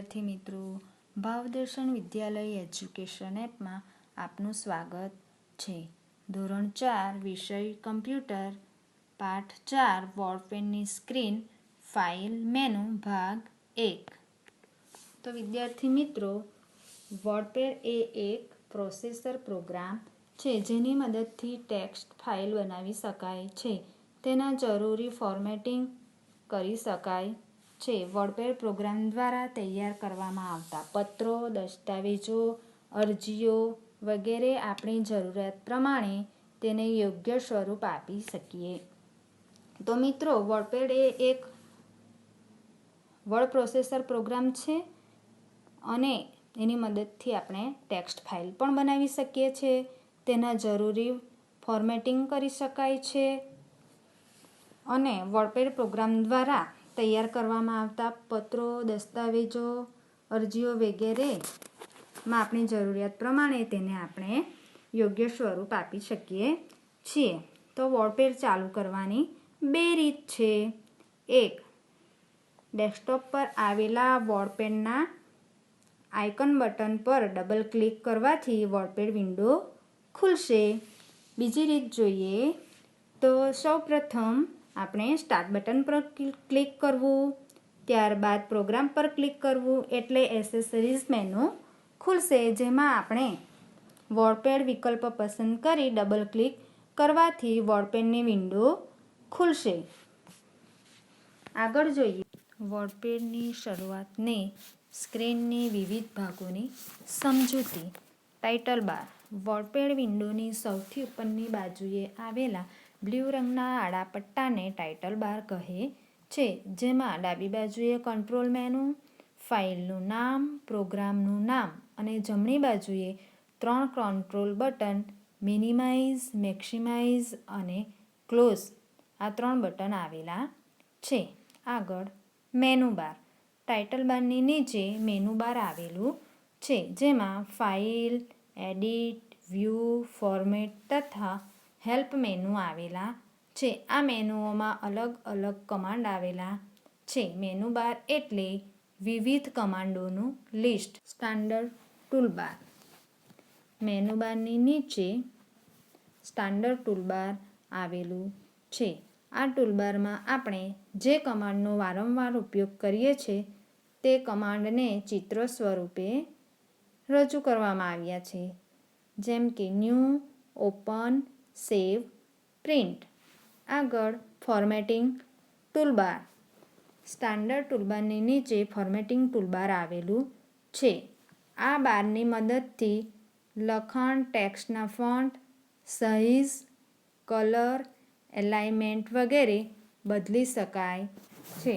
વિદ્યાર્થી મિત્રો, ભાવદર્શન વિદ્યાલય એજ્યુકેશન એપમાં આપનું સ્વાગત છે. ધોરણ 4 વિષય કમ્પ્યુટર, પાઠ 4 વોલપેનની સ્ક્રીન ફાઇલ મેનુ ભાગ 1. તો વિદ્યાર્થી મિત્રો, વોલપેન એ એક પ્રોસેસર પ્રોગ્રામ છે જેની મદદથી ટેક્સ્ટ ફાઇલ બનાવી શકાય છે. તેના જરૂરી ફોર્મેટિંગ કરી શકાય છે. વોલપેન પ્રોગ્રામ દ્વારા તૈયાર કરવામાં આવતા પત્રો, દસ્તાવેજો, અરજીઓ વગેરે આપણી જરૂરિયાત પ્રમાણે તેને યોગ્ય સ્વરૂપ આપી શકીએ. તો મિત્રો, વોલપેન એ એક વર્ડ પ્રોસેસર પ્રોગ્રામ છે અને એની મદદથી આપણે ટેક્સ્ટ ફાઇલ પણ બનાવી શકીએ છીએ. તેના જરૂરી ફોર્મેટિંગ કરી શકાય છે અને વોલપેન પ્રોગ્રામ દ્વારા તૈયાર કરવામાં આવતા પત્રો, દસ્તાવેજો, અરજીઓ વગેરેમાં આપણી જરૂરિયાત પ્રમાણે તેને આપણે યોગ્ય સ્વરૂપ આપી શકીએ છીએ. તો વોલપેન ચાલુ કરવાની 2 રીત છે. એક, ડેસ્કટોપ પર આવેલા વોલપેનના આઇકન બટન પર ડબલ ક્લિક કરવાથી વોલપેન વિન્ડો ખુલશે. બીજી રીત જોઈએ તો સૌપ્રથમ આપણે સ્ટાર્ટ બટન પર ક્લિક કરવું, ત્યારબાદ પ્રોગ્રામ પર ક્લિક કરવું એટલે એસેસરીઝ મેનુ ખુલશે, જેમાં આપણે વોલપેન વિકલ્પ પસંદ કરી ડબલ ક્લિક કરવાથી વોલપેનની વિન્ડો ખુલશે. આગળ જોઈએ વોલપેનની શરૂઆતને સ્ક્રીનની વિવિધ ભાગોની સમજૂતી. ટાઇટલ બાર. વોલપેન વિન્ડોની સૌથી ઉપરની બાજુએ આવેલા બ્લુ રંગના આડા પટ્ટાને ટાઇટલ બાર કહે છે, જેમાં ડાબી બાજુએ કંટ્રોલ મેનુ, ફાઇલનું નામ, પ્રોગ્રામનું નામ અને જમણી બાજુએ 3 કંટ્રોલ બટન મિનિમાઇઝ, મેક્સિમાઇઝ અને ક્લોઝ આ 3 બટન આવેલા છે. આગળ મેનુ બાર. ટાઇટલ બારની નીચે મેનુ બાર આવેલું છે, જેમાં ફાઇલ, એડિટ, વ્યૂ, ફોર્મેટ તથા હેલ્પ મેનુ આવેલા છે. આ મેનુઓમાં અલગ અલગ કમાન્ડ આવેલા છે. મેનુ બાર એટલે વિવિધ કમાન્ડોનું લિસ્ટ. Standard toolbar. મેનુ બારની નીચે સ્ટાન્ડર્ડ ટૂલબાર આવેલું છે. આ ટૂલબારમાં આપણે જે કમાન્ડનો વારંવાર ઉપયોગ કરીએ છીએ તે કમાન્ડને ચિત્ર સ્વરૂપે રજૂ કરવામાં આવ્યા છે, જેમ કે ન્યૂ, ઓપન, સેવ, પ્રિન્ટ. આગળ ફોર્મેટિંગ ટૂલબાર. સ્ટાન્ડર્ડ ટૂલબારની નીચે ફોર્મેટિંગ ટૂલબાર આવેલું છે. આ બારની મદદથી લખાણ, ટેક્સ્ટના ફોન્ટ, સાઇઝ, કલર, એલાઇનમેન્ટ વગેરે બદલી શકાય છે.